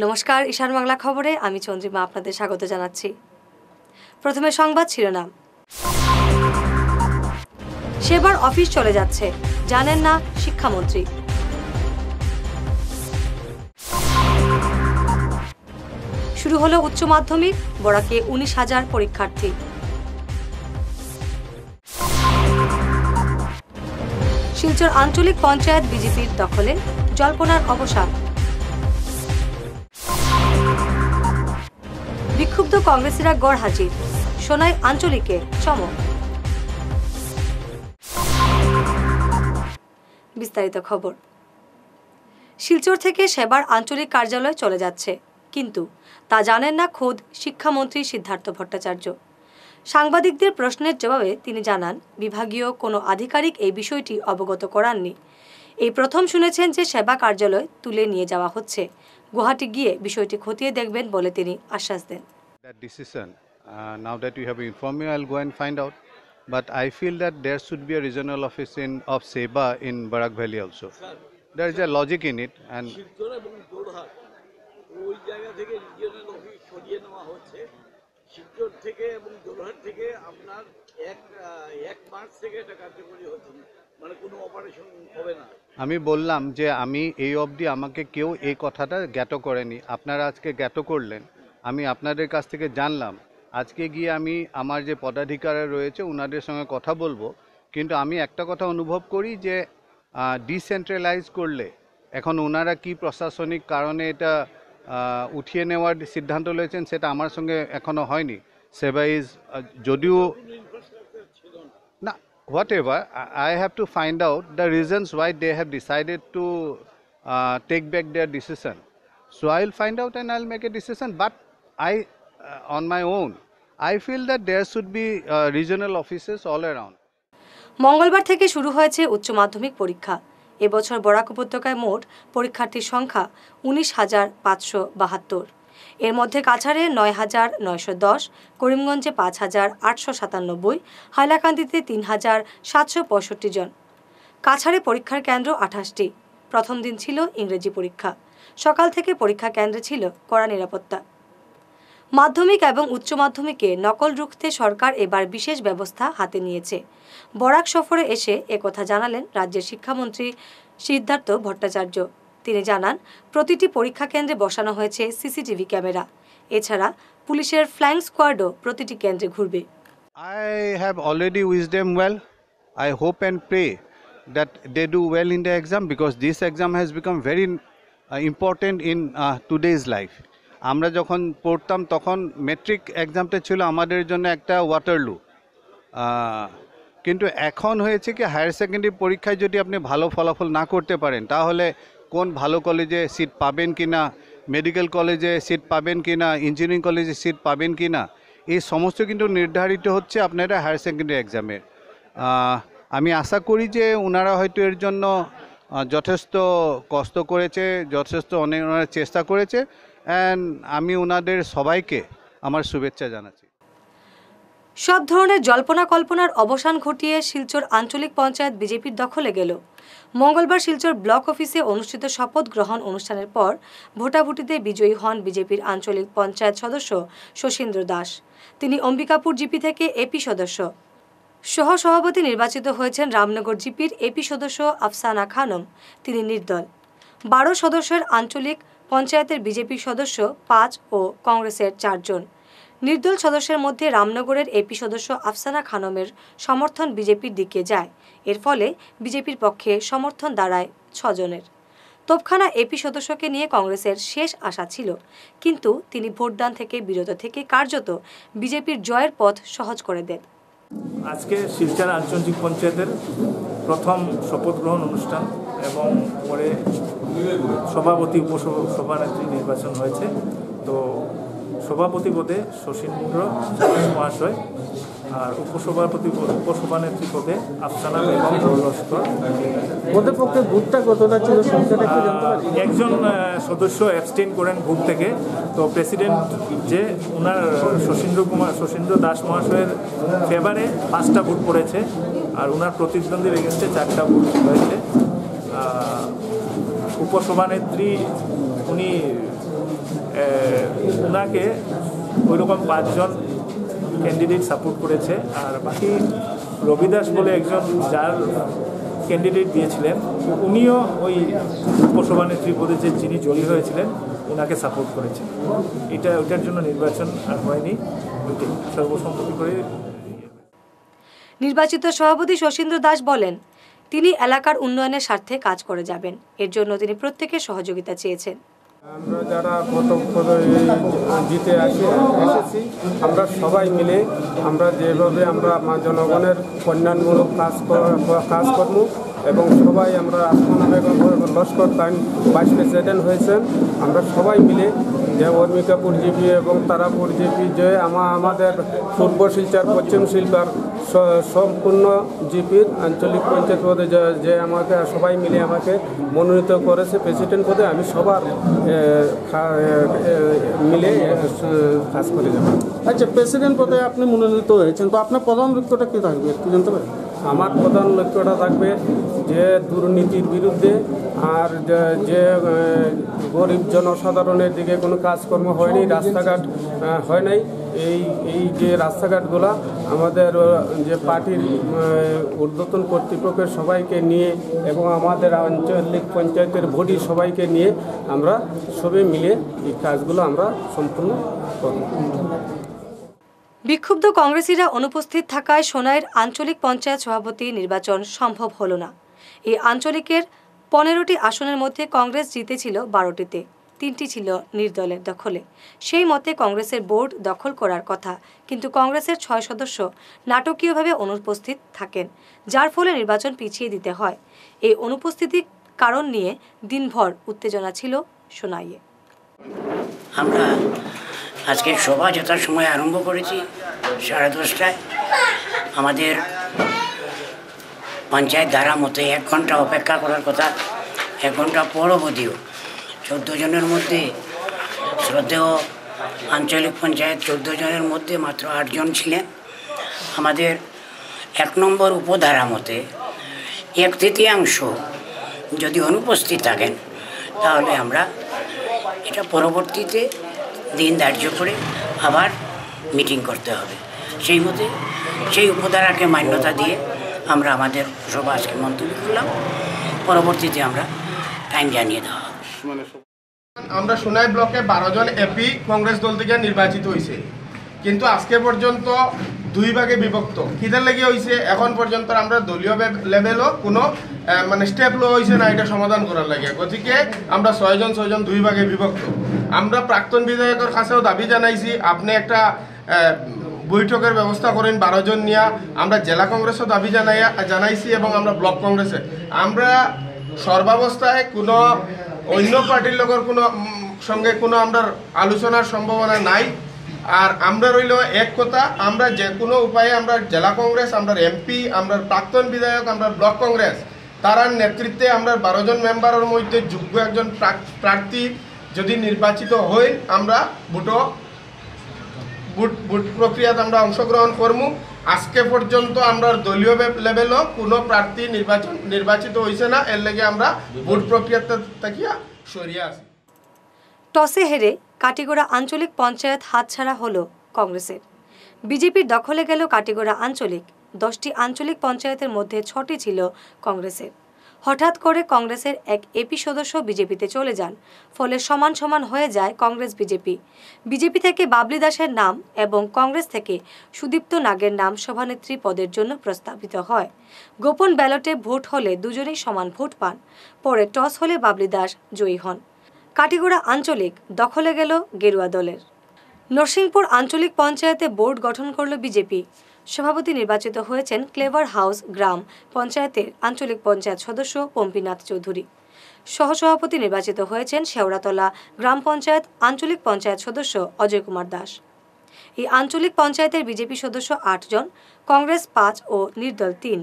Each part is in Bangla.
নমস্কার, ঈশান বাংলা খবরে আমি চন্দ্রিমা আপনাদের স্বাগত জানাচ্ছি। প্রথমে সংবাদ শিরোনাম। সেবার অফিস চলে যাচ্ছে, জানেন না শিক্ষামন্ত্রী। শুরু হলো উচ্চ মাধ্যমিক, বরাকে 19,000 পরীক্ষার্থী। শিলচর আঞ্চলিক পঞ্চায়েত বিজেপির দখলে, জল্পনার অবসান। বিক্ষুব্ধ কংগ্রেসীরা গড় হাজির, সোনাই আঞ্চলিকে চমক। বিস্তারিত খবর। শিলচর থেকে সেবার আঞ্চলিক কার্যালয় চলে যাচ্ছে, কিন্তু তা জানেন না খোদ শিক্ষামন্ত্রী সিদ্ধার্থ ভট্টাচার্য। সাংবাদিকদের প্রশ্নের জবাবে তিনি জানান, বিভাগীয় কোনো আধিকারিক এই বিষয়টি অবগত করাননি। এই প্রথম শুনেছেন যে সেবা কার্যালয় তুলে নিয়ে যাওয়া হচ্ছে। গুয়াহাটি গিয়ে বিষয়টি খতিয়ে দেখবেন বলে তিনি আশ্বাস দেন। That decision, now that you have informed me, I'll go and find out. But I feel that there should be a regional office of SEBA in Barak Valley also. There is a logic in it, and আমি বললাম যে আমি এই অবধি আমাকে কেউ এই কথাটা জ্ঞাত করেনি, আপনারা আজকে জ্ঞাত করলেন। আমি আপনাদের কাছ থেকে জানলাম, আজকে গিয়ে আমি আমার যে পদাধিকারী রয়েছে ওনাদের সঙ্গে কথা বলবো। কিন্তু আমি একটা কথা অনুভব করি যে ডিসেন্ট্রালাইজ করলে, এখন ওনারা কি প্রশাসনিক কারণে এটা উঠিয়ে নেওয়ার সিদ্ধান্ত নিয়েছেন সেটা আমার সঙ্গে এখনও হয়নি। সেবা ইজ যদিও না, whatever, I have to find out the reasons why they have decided to take back their decision. So I'll find out and I'll make a decision. But on my own, I feel that there should be regional offices all around. মঙ্গলবার থেকে শুরু হয়েছে উচ্চ মাধ্যমিক পরীক্ষা। এবছর বরাক উপত্যকায় মোট পরীক্ষার্থীর সংখ্যা 19,572। এর মধ্যে কাছাড়ে 9,910, করিমগঞ্জে 5,897, হাইলাকান্দিতে 3,765 জন। কাছাড়ে পরীক্ষার কেন্দ্র 28টি। প্রথম দিন ছিল ইংরেজি পরীক্ষা। সকাল থেকে পরীক্ষা কেন্দ্রে ছিল কড়া নিরাপত্তা। মাধ্যমিক এবং উচ্চ মাধ্যমিকে নকল রুখতে সরকার এবার বিশেষ ব্যবস্থা হাতে নিয়েছে। বরাক সফরে এসে একথা জানালেন রাজ্যের শিক্ষামন্ত্রী সিদ্ধার্থ ভট্টাচার্য। তিনি জানান, প্রতিটি পরীক্ষা কেন্দ্রে বসানো হয়েছে সিসিটিভি ক্যামেরা। এছাড়া পুলিশের ফ্লাইং স্কোয়াডও প্রতিটি কেন্দ্রে ঘুরবে। I have already wished them well. I hope and pray that they do well in the exam, because this exam has become very important in today's life. আমরা যখন পড়তাম তখন মেট্রিক এক্সামটা ছিল আমাদের জন্য একটা ওয়াটারলু, কিন্তু এখন হয়েছে কি হায়ার সেকেন্ডারি পরীক্ষায় যদি আপনি ভালো ফলাফল না করতে পারেন তাহলে কোন ভালো কলেজে সিট পাবেন কি না, মেডিকেল কলেজে সিট পাবেন কি না, ইঞ্জিনিয়ারিং কলেজে সিট পাবেন কি না, এই সমস্ত কিন্তু নির্ধারিত হচ্ছে আপনারা হায়ার সেকেন্ডারি এক্সামের। আমি আশা করি যে ওনারা হয়তো এর জন্য যথেষ্ট কষ্ট করেছে, যথেষ্ট অনেক ওনারা চেষ্টা করেছে, অ্যান্ড আমি ওনাদের সবাইকে আমার শুভেচ্ছা জানাচ্ছি। সব ধরনের জল্পনা কল্পনার অবসান ঘটিয়ে শিলচর আঞ্চলিক পঞ্চায়েত বিজেপির দখলে গেল। মঙ্গলবার শিলচর ব্লক অফিসে অনুষ্ঠিত শপথ গ্রহণ অনুষ্ঠানের পর ভোটাভুটিতে বিজয়ী হন বিজেপির আঞ্চলিক পঞ্চায়েত সদস্য শশীন্দ্র দাস। তিনি অম্বিকাপুর জিপি থেকে এপি সদস্য। সহ সভাপতি নির্বাচিত হয়েছেন রামনগর জিপির এপি সদস্য আফসানা খানম। তিনি নির্দল। 12 সদস্যের আঞ্চলিক পঞ্চায়েতের বিজেপি সদস্য 5 ও কংগ্রেসের 4 জন। নির্দল সদস্যের মধ্যে রামনগরের এপি সদস্য আফসানা খানমের সমর্থন বিজেপির দিকে যায়। এর ফলে বিজেপির পক্ষে সমর্থন দাঁড়ায় 6 জনের। তোপখানা এপি সদস্যকে নিয়ে কংগ্রেসের শেষ আশা ছিল, কিন্তু তিনি ভোটদান থেকে বিরত থেকে কার্যত বিজেপির জয়ের পথ সহজ করে দেন। আজকে শিলচর আঞ্চলিক পঞ্চায়েতের প্রথম শপথ গ্রহণ অনুষ্ঠান এবং পরে সভাপতি উপসভানেত্রী নির্বাচন হয়েছে। তো সভাপতি পদে শশীন্দ্র মহাশয় আর উপসভানেত্রী পদে আফসানা বেগম লস্কর। ওদের পক্ষে ভোটটা কতটা ছিল? একজন সদস্য অ্যাবস্টেইন করেন ভোট থেকে। তো প্রেসিডেন্ট যে ওনার শশীন্দ্র দাস মহাশয়ের ফেভারে 5টা ভোট পড়েছে, আর ওনার প্রতিদ্বন্দ্বীর এগেনস্টে 4টা ভোট হয়েছে। উপসভানেত্রী উনি ওনাকে ওইরকম 5 জন ক্যান্ডিডেট সাপোর্ট করেছে। আর বাকি রবি দাস বলে একজন যার ক্যান্ডিডেট দিয়েছিলেন, উনিও ওই উপসভানেত্রী পদে যিনি জয়ী হয়েছিলেন ওনাকে সাপোর্ট করেছেন। ওইটার জন্য নির্বাচন আর হয়নি, ওইটাই সর্বসম্মতি করে। নির্বাচিত সভাপতি শশীন্দ্র দাস বলেন, তিনি এলাকার উন্নয়নের স্বার্থে কাজ করে যাবেন। এর জন্য তিনি প্রত্যেকের সহযোগিতা চেয়েছেন। আমরা যারা পদে জিতে এসেছি, আমরা সবাই মিলে আমরা যেভাবে আমরা জনগণের কল্যাণমূলক কাজকর্ম এবং সবাই আমরা আসমনা বেগম লস্কর তাই ভাইস প্রেসিডেন্ট হয়েছেন, আমরা সবাই মিলে যে অর্মিকাপুর জিপি এবং তারাপুর জিপি যে আমাদের পূর্ব শিলচর পশ্চিম শিলচর সম্পূর্ণ জিপির আঞ্চলিক পঞ্চায়েত পদে যে আমাকে সবাই মিলে আমাকে মনোনীত করেছে প্রেসিডেন্ট পদে, আমি সবার মিলে কাজ করে যাব। আচ্ছা, প্রেসিডেন্ট পদে আপনি মনোনীত হয়েছেন, তো আপনার প্রধান লক্ষ্যটা কী থাকবে একটু জানতে পারেন? আমার প্রধান লক্ষ্যটা থাকবে যে দুর্নীতির বিরুদ্ধে, আর যে গরিব জনসাধারণের দিকে কোনো কাজকর্ম হয়নি, রাস্তাঘাট হয় নাই, এই যে রাস্তাঘাটগুলা আমাদের যে পার্টির ঊর্ধ্বতন কর্তৃপক্ষের সবাইকে নিয়ে এবং আমাদের আঞ্চলিক পঞ্চায়েতের বডি সবাইকে নিয়ে আমরা সবাই মিলে এই কাজগুলো আমরা সম্পূর্ণ করব। বিক্ষুব্ধ কংগ্রেসীরা অনুপস্থিত থাকায় সোনাইর আঞ্চলিক পঞ্চায়েত সভাপতি নির্বাচন সম্ভব হল না। এই আঞ্চলিকের 15টি আসনের মধ্যে কংগ্রেস জিতেছিল 12টিতে, 3টি ছিল নির্দলের দখলে। সেই মতে কংগ্রেসের বোর্ড দখল করার কথা, কিন্তু কংগ্রেসের 6 সদস্য নাটকীয়ভাবে অনুপস্থিত থাকেন, যার ফলে নির্বাচন পিছিয়ে দিতে হয়। এই অনুপস্থিতির কারণ নিয়ে দিনভর উত্তেজনা ছিল সোনাইয়ে। আমরা আজকে সভা যথাসময়ে আরম্ভ করেছি 10:30টায়। আমাদের পঞ্চায়েত ধারা মতে 1 ঘন্টা অপেক্ষা করার কথা, 1 ঘন্টা পর অবধিও 14 জনের মধ্যে শ্রদ্ধেয় আঞ্চলিক পঞ্চায়েত 14 জনের মধ্যে মাত্র 8 জন ছিলেন। আমাদের 1 নম্বর উপধারা মতে 1/3 যদি অনুপস্থিত থাকেন, তাহলে আমরা এটা পরবর্তীতে দিন ধার্য করে আবার মিটিং করতে হবে। সেই মতে সেই উপধারাকে মান্যতা দিয়ে আমরা আমাদের সভা আজকে মন্তব্য করলাম, পরবর্তীতে আমরা টাইম জানিয়ে দেওয়া হবে। আমরা সোনাই ব্লকে 12 জন এপি কংগ্রেস দল থেকে নির্বাচিত হয়েছে, কিন্তু আজকে পর্যন্ত 2 ভাগে বিভক্ত। কিদের লেগে হয়েছে এখন পর্যন্ত আমরা দলীয় লেভেলও কোনো স্টেপ লো হয়েছে না এটা সমাধান করার লাগে। গতিকে আমরা 6 জন 2 ভাগে বিভক্ত। আমরা প্রাক্তন বিধায়কের কাছেও দাবি জানাইছি, আপনি একটা বৈঠকের ব্যবস্থা করেন 12 জন নিয়ে। আমরা জেলা কংগ্রেসও দাবি জানাইছি এবং আমরা ব্লক কংগ্রেসে আমরা সর্বাবস্থায় কোনো অন্য পার্টির লোকের কোনো সঙ্গে কোনো আমরা আলোচনার সম্ভাবনা নাই। আর আমরা রইল এক কথা, আমরা যে কোনো উপায়ে আমরা জেলা কংগ্রেস, আমরা এমপি, আমরা প্রাক্তন বিধায়ক, আমরা ব্লক কংগ্রেস তার নেতৃত্বে আমরা 12 জন মেম্বারের মধ্যে যোগ্য একজন প্রার্থী যদি নির্বাচিত হই, আমরা ভোট প্রক্রিয়াতে আমরা অংশগ্রহণ করব। আজকে পর্যন্ত আমরা দলীয় লেভেলও কোনো প্রার্থী নির্বাচিত হয়েছে না, এর লেগে আমরা ভোট প্রক্রিয়াতে থাকিয়া সরিয়ে আছি। টসে হেরে কাটিগড়া আঞ্চলিক পঞ্চায়েত হাতছাড়া হলো কংগ্রেসের। বিজেপির দখলে গেল কাটিগড়া আঞ্চলিক। 10টি আঞ্চলিক পঞ্চায়েতের মধ্যে 6টি ছিল কংগ্রেসের। হঠাৎ করে কংগ্রেসের এক এপি সদস্য বিজেপিতে চলে যান, ফলে সমান সমান হয়ে যায় কংগ্রেস বিজেপি। বিজেপি থেকে বাবলি দাসের নাম এবং কংগ্রেস থেকে সুদীপ্ত নাগের নাম সভানেত্রী পদের জন্য প্রস্তাবিত হয়। গোপন ব্যালটে ভোট হলে দুজনেই সমান ভোট পান। পরে টস হলে বাবলি দাস জয়ী হন। কাটিগড়া আঞ্চলিক দখলে গেল গেরুয়া দলের। নরসিংপুর আঞ্চলিক পঞ্চায়েতে বোর্ড গঠন করল বিজেপি। সভাপতি নির্বাচিত হয়েছেন ক্লেভার হাউস গ্রাম পঞ্চায়েতের আঞ্চলিক পঞ্চায়েত সদস্য পম্পীনাথ চৌধুরী। সহসভাপতি নির্বাচিত হয়েছেন শেওড়াতলা গ্রাম পঞ্চায়েত আঞ্চলিক পঞ্চায়েত সদস্য অজয় কুমার দাস। এই আঞ্চলিক পঞ্চায়েতের বিজেপি সদস্য 8 জন, কংগ্রেস 5 ও নির্দল 3।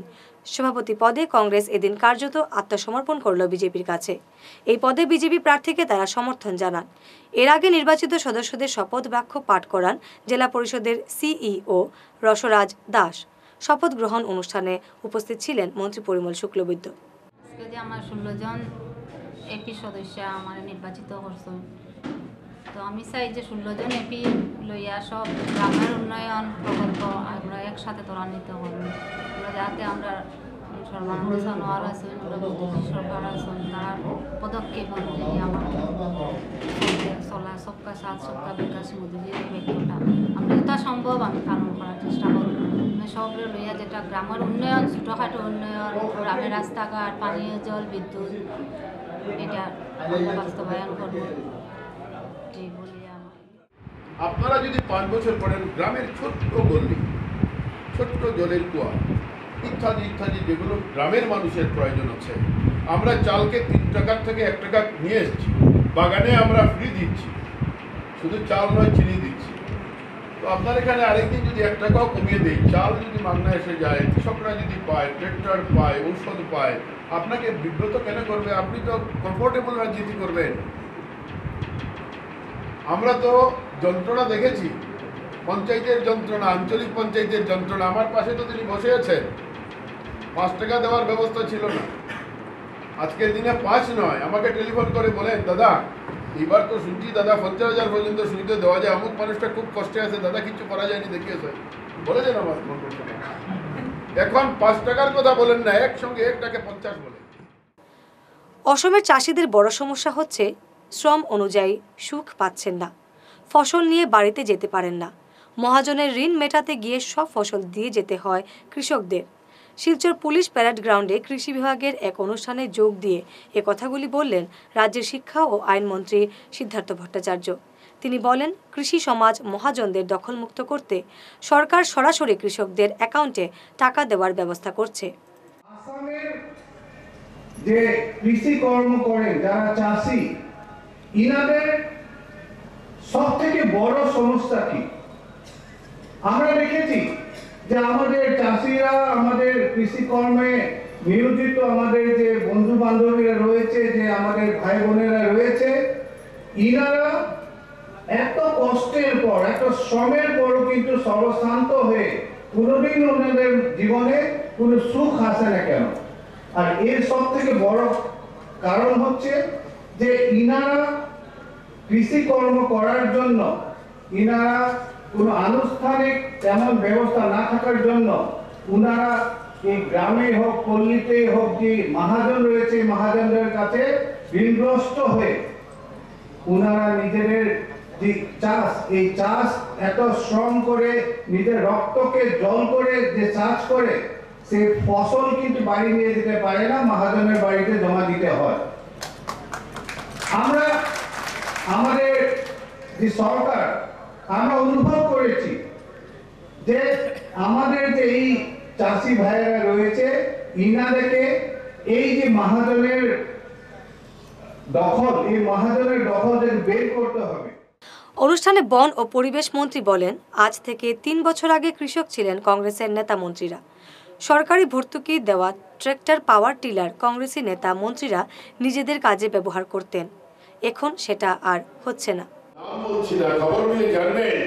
সভাপতি পদে কংগ্রেস এদিন কার্যত আত্মসমর্পণ করল বিজেপির কাছে। এই পদে বিজেপি প্রার্থীকে তারা সমর্থন জানান। এর আগে নির্বাচিত সদস্যদের শপথ বাক্য পাঠ করান জেলা পরিষদের সিইও রসরাজ দাস। শপথ গ্রহণ অনুষ্ঠানে উপস্থিত ছিলেন মন্ত্রী পরিমল শুক্লবৈদ্য। আমার 16 জন এপি সদস্য আমার নির্বাচিত করছেন, তো আমি চাই যে 16 জন এপি লইয়া সব গ্রামের উন্নয়ন প্রকল্প আমরা একসাথে ত্বরান্বিত করব, যাতে আমরা সর্বানন্দ সোনোয়াল আছেন, মোদী সরকার আছেন, তার পদক্ষেপ অনুযায়ী আমার চলা সবকা সাথ সবকা বিকাশ মোদীজির এই ব্যক্তিটা আমরা যথা সম্ভব আমি পালন করার চেষ্টা করব। সবরে লইয়া যেটা গ্রামের উন্নয়ন, ছোটোখাটো উন্নয়ন, গ্রামের রাস্তাঘাট, পানীয় জল, বিদ্যুৎ, এটা আমরা বাস্তবায়ন করব এই বলি আমার। আপনারা যদি 5 বছর পরেন গ্রামের ছোট্ট গল্লি, ছোট্ট জলের কুয়া ইত্যাদি ইত্যাদি যেগুলো গ্রামের মানুষের প্রয়োজন আছে, আমরা চালকে 3 টাকার থেকে 1 টাকা নিয়ে এসেছি, বাগানে আমরা ফ্রি দিচ্ছি, শুধু চাল নয় চিনি দিচ্ছি। তো আপনার এখানে আরেকদিন যদি 1 টাকাও কমিয়ে দেয়, চাল যদি মাগনা এসে যায়, কৃষকরা যদি পায়, ট্রেক্টর পায়, ঔষধ পায়, আপনাকে বিব্রত কেন করবে? আপনি তো কমফোর্টেবল রাজনীতি করবেন। আমরা তো যন্ত্রণা দেখেছি, পঞ্চায়েতের যন্ত্রণা, আঞ্চলিক পঞ্চায়েতের যন্ত্রণা। আমার পাশে তো তিনি বসে আছেন, 5 টাকা দেওয়ার ব্যবস্থা ছিল না। আজকের দিনে 5 নয়, আমাকে টেলিফোন করে বলেন, দাদা এবার তো শুনছি দাদা 50,000 পর্যন্ত সুবিধা দেওয়া যায়, অমুক মানুষটা খুব কষ্টে আছে দাদা, কিছু করা যায়নি, দেখিয়েছে বলেছেন আমার ফোন করতে। এখন 5 টাকার কথা বলেন না, একসঙ্গে 1 টাকা 50 বলে। অসমের চাষিদের বড় সমস্যা হচ্ছে শ্রম অনুযায়ী সুখ পাচ্ছেন না, ফসল নিয়ে বাড়িতে যেতে পারেন না, মহাজনের ঋণ মেটাতে গিয়ে সব ফসল দিয়ে যেতে হয় কৃষকদের। শিলচর পুলিশ প্যারেড গ্রাউন্ডে কৃষি বিভাগের এক অনুষ্ঠানে যোগ দিয়ে এ কথাগুলি বললেন রাজ্যের শিক্ষা ও আইনমন্ত্রী সিদ্ধার্থ ভট্টাচার্য। তিনি বলেন, কৃষি সমাজ মহাজনদের দখলমুক্ত করতে সরকার সরাসরি কৃষকদের অ্যাকাউন্টে টাকা দেওয়ার ব্যবস্থা করছে। আসামের যে কৃষি কর্ম করেন যারা চাষি, ইনাদের সব থেকে বড় সমস্যা কি? আমরা দেখেছি যে আমাদের চাষিরা, আমাদের কৃষিকর্মে নিয়োজিত আমাদের যে বন্ধু বান্ধবীরা রয়েছে, যে আমাদের ভাই বোনেরা রয়েছে, ইনারা এত কষ্টের পর, এত শ্রমের পরও কিন্তু সর্বশান্ত হয়ে কোনোদিন ওনাদের জীবনে কোনো সুখ আসে না কেন? আর এর সব থেকে বড় কারণ হচ্ছে যে ইনারা কৃষিকর্ম করার জন্য, ইনারা কোনো আনুষ্ঠানিক তেমন ব্যবস্থা না থাকার জন্য উনারা এই গ্রামে হোক, পল্লীতে হোক, যে মহাজন রয়েছে মহাজনদের কাছে ঋণগ্রস্ত হয়ে উনারা নিজেদের যে চাষ, এই চাষ এত শ্রম করে নিজের রক্তকে জল করে যে চাষ করে, সে ফসল কিন্তু বাড়ি নিয়ে যেতে পারে না, মহাজনের বাড়িতে জমা দিতে হয়। আমরা আমাদের যে সরকার, আমরা অনুভব করেছি যে আমাদের যে এই চাষি ভাইয়েরা রয়েছে, ইনাদেরকে এই যে মহাজনের দখল, এই মহাজনের দখল বের করতে হবে। অনুষ্ঠানে বন ও পরিবেশ মন্ত্রী বলেন, আজ থেকে 3 বছর আগে কৃষক ছিলেন কংগ্রেসের নেতা মন্ত্রীরা। সরকারি ভর্তুকি দেওয়া ট্র্যাক্টর, পাওয়ার টিলার কংগ্রেসি নেতা মন্ত্রীরা নিজেদের কাজে ব্যবহার করতেন। এখন সেটা আর হচ্ছে না। খবর নিয়ে জানবেন,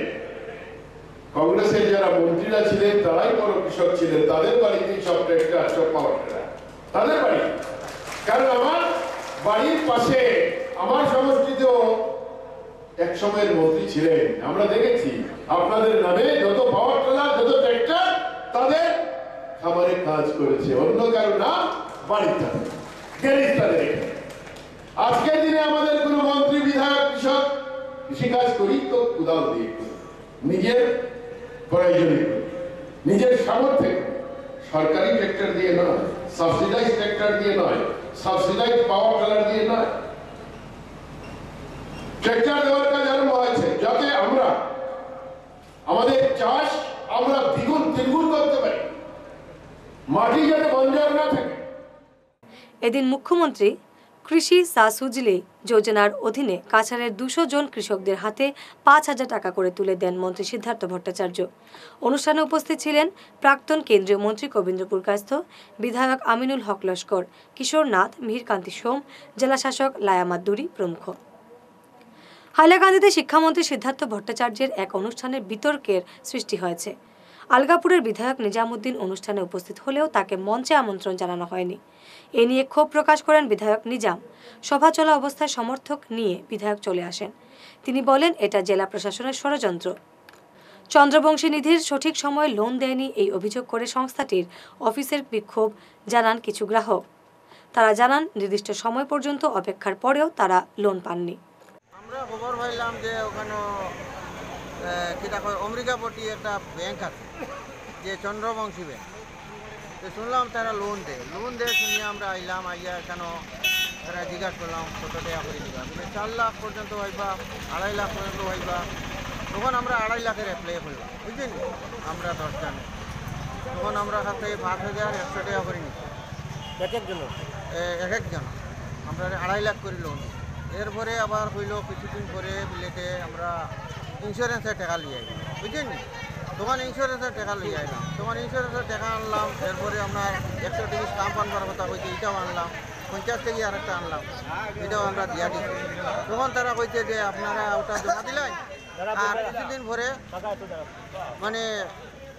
কংগ্রেসের যারা মন্ত্রীরা ছিলেন তারাই বড় কৃষক ছিলেন, তাদের বাড়িতেই সব ট্র্যাক্টর, সব পাওয়ার টিলার তাদের বাড়ি। কারণ আমার বাড়ির পাশে, আমার সমষ্টিতেও এক সময়ের মন্ত্রী ছিলেন, আমরা দেখেছি আপনাদের নামে যত পাওয়ার টিলার, যত ট্র্যাক্টর তাদের খামারে কাজ করেছে, অন্য কারো নাম বাড়িতে গ্যারেজ তাদের। আজকের দিনে আমাদের কোনো মন্ত্রী, বিধায়ক, কৃষক কৃষিকাজ করি তো উদাল দিয়ে, নিজের প্রয়োজনে, নিজের সামর্থ্যে, সরকারি ট্র্যাক্টর দিয়ে নয়, সাবসিডাইজ ট্র্যাক্টর দিয়ে নয়, সাবসিডাইজ পাওয়ার টিলার দিয়ে নয়, ট্র্যাক্টর দেওয়ার কাজ আরম্ভ হয়েছে, যাতে আমরা আমাদের চাষ আমরা দ্বিগুণ তিনগুণ করতে পারি, মাটি যাতে বঞ্জর না থাকে। এদিন মুখ্যমন্ত্রী কৃষি সাসুজলি যোজনার অধীনে কাছাড়ের 200 জন কৃষকদের হাতে 5,000 টাকা করে তুলে দেন মন্ত্রী সিদ্ধার্থ ভট্টাচার্য। অনুষ্ঠানে উপস্থিত ছিলেন প্রাক্তন কেন্দ্রীয় মন্ত্রী কবীন্দ্রপুর কাস্থ, বিধায়ক আমিনুল হক লস্কর, কিশোর নাথ, মিহিরকান্তি সোম, জেলা শাসক লায়ামাদ্দুরি প্রমুখ। হাইলাকান্দিতে শিক্ষামন্ত্রী সিদ্ধার্থ ভট্টাচার্যের এক অনুষ্ঠানের বিতর্কের সৃষ্টি হয়েছে। আলগাপুরের বিধায়ক নিজামুদ্দিন অনুষ্ঠানে উপস্থিত হলেও তাকে মঞ্চে আমন্ত্রণ জানানো হয়নি। এ নিয়ে ক্ষোভ প্রকাশ করেন বিধায়ক নিজাম। সভা চলা অবস্থায় সমর্থক নিয়ে বিধায়ক চলে আসেন। তিনি বলেন, এটা জেলা প্রশাসনের ষড়যন্ত্র। চন্দ্রবংশী নিধির সঠিক সময়ে লোন দেয়নি এই অভিযোগ করে সংস্থাটির অফিসের বিক্ষোভ জানান কিছু গ্রাহক। তারা জানান, নির্দিষ্ট সময় পর্যন্ত অপেক্ষার পরেও তারা লোন পাননি। আমরা খবর পাইলাম যে ওখানে অমরিকাপট্টি একটা ব্যাংক আছে, যে চন্দ্রবংশী ব্যাংক। তো শুনলাম তারা লোন দেয় শুনিয়ে আমরা আইলাম। আইয়া কেন তারা জিজ্ঞাসা করলাম কত টাকা করে দিবা, 4 লাখ পর্যন্ত হইবা, 2.5 লাখ পর্যন্ত হইবা। তখন আমরা 2.5 লাখের অ্যাপ্লাই করলাম, বুঝলেন, আমরা 10 জনে। তখন আমরা কাছ থেকে 5,100 টাকা করে নিচ্ছি এক একজন আমরা 2.5 লাখ করে লোন। এরপরে আবার হইল কিছুদিন পরে বিলেতে আমরা ইন্স্যুরেন্সের টাকা লিয়ে আইলাম, বুঝলেন। তখন ইন্স্যুরেন্সের টাকা লিয়ে আইলাম, তখন ইন্স্যুরেন্সের টাকা আনলাম। এরপরে আপনার 130 স্টাম্প আনবার কথা হয়েছে, এটাও আনলাম। 50 থেকে আরেকটা আনলাম, এটাও আমরা দিয়া দিই। তখন তারা কইছে যে আপনারা ওটা জমা দিলেন, আর কিছুদিন পরে মানে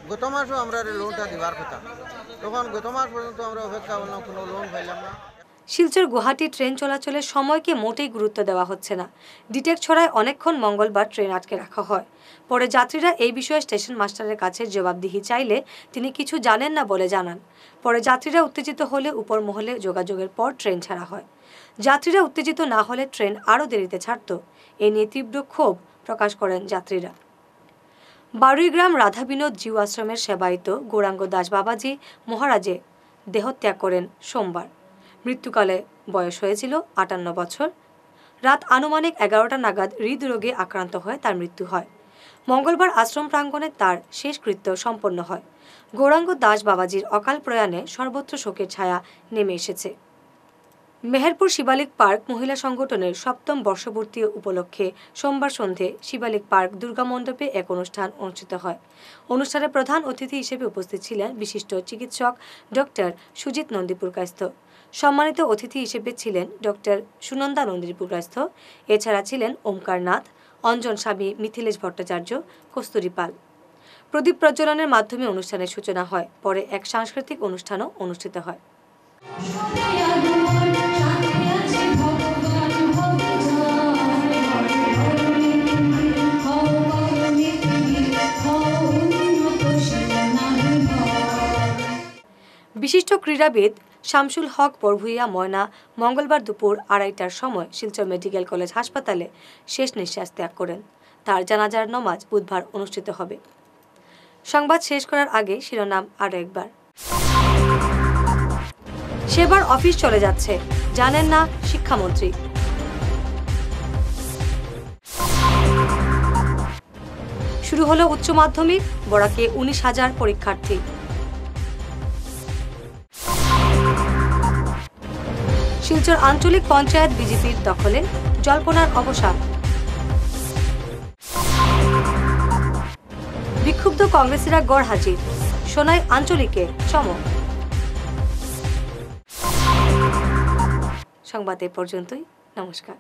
গত মাসও আমরা লোনটা দিবার কথা। তখন গত মাস পর্যন্ত আমরা অপেক্ষা করলাম, কোনো লোন পাইলাম না। শিলচর গুয়াহাটি ট্রেন চলাচলের সময়কে মোটেই গুরুত্ব দেওয়া হচ্ছে না। ডিটেক ছড়ায় অনেকক্ষণ মঙ্গলবার ট্রেন আটকে রাখা হয়। পরে যাত্রীরা এই বিষয়ে স্টেশন মাস্টারের কাছে জবাবদিহি চাইলে তিনি কিছু জানেন না বলে জানান। পরে যাত্রীরা উত্তেজিত হলে উপর মহলে যোগাযোগের পর ট্রেন ছাড়া হয়। যাত্রীরা উত্তেজিত না হলে ট্রেন আরও দেরিতে ছাড়ত। এ নিয়ে তীব্র ক্ষোভ প্রকাশ করেন যাত্রীরা। বারুইগ্রাম রাধা বিনোদ জিউ আশ্রমের সেবায়িত গৌরাঙ্গ দাস বাবাজি মহারাজে দেহত্যাগ করেন সোমবার। মৃত্যুকালে বয়স হয়েছিল 58 বছর। রাত আনুমানিক 11টা নাগাদ হৃদরোগে আক্রান্ত হয়ে তার মৃত্যু হয়। মঙ্গলবার আশ্রম প্রাঙ্গণে তার শেষকৃত্য সম্পন্ন হয়। গৌরাঙ্গ দাস বাবাজির অকাল প্রয়াণে সর্বত্র শোকের ছায়া নেমে এসেছে। মেহেরপুর শিবালিক পার্ক মহিলা সংগঠনের 7ম বর্ষপূর্তি উপলক্ষে সোমবার সন্ধে শিবালিক পার্ক দুর্গা মণ্ডপে এক অনুষ্ঠান অনুষ্ঠিত হয়। অনুষ্ঠানে প্রধান অতিথি হিসেবে উপস্থিত ছিলেন বিশিষ্ট চিকিৎসক ডক্টর সুজিত নন্দীপুরকায়স্থ। সম্মানিত অতিথি হিসেবে ছিলেন ডক্টর সুনন্দা নন্দীপুরকায়স্থ। এছাড়া ছিলেন ওমকার নাথ, অঞ্জন স্বামী, মিথিলেশ ভট্টাচার্য, কস্তুরী পাল। প্রদীপ প্রজ্বলনের মাধ্যমে অনুষ্ঠানের সূচনা হয়। পরে এক সাংস্কৃতিক অনুষ্ঠানও অনুষ্ঠিত হয়। বিশিষ্ট ক্রীড়াবিদ শামসুল হক বরভুইয়া ময়না মঙ্গলবার দুপুর 2:30টার সময় শিলচর মেডিকেল কলেজ হাসপাতালে শেষ নিঃশ্বাস ত্যাগ করেন। তার জানাজার নামাজ বুধবার অনুষ্ঠিত হবে। সংবাদ শেষ করার আগে শিরোনাম আরও একবার। সেবার অফিস চলে যাচ্ছে, জানেন না শিক্ষামন্ত্রী। শুরু হলো উচ্চ মাধ্যমিক, বরাকে 19,000 পরীক্ষার্থী। শিলচর আঞ্চলিক পঞ্চায়েত বিজেপির দখলে, জল্পনার অবসান। বিক্ষুব্ধ কংগ্রেসীরা গড় হাজির, সোনাই আঞ্চলিকে চমক। সংবাদ এ পর্যন্তই। নমস্কার।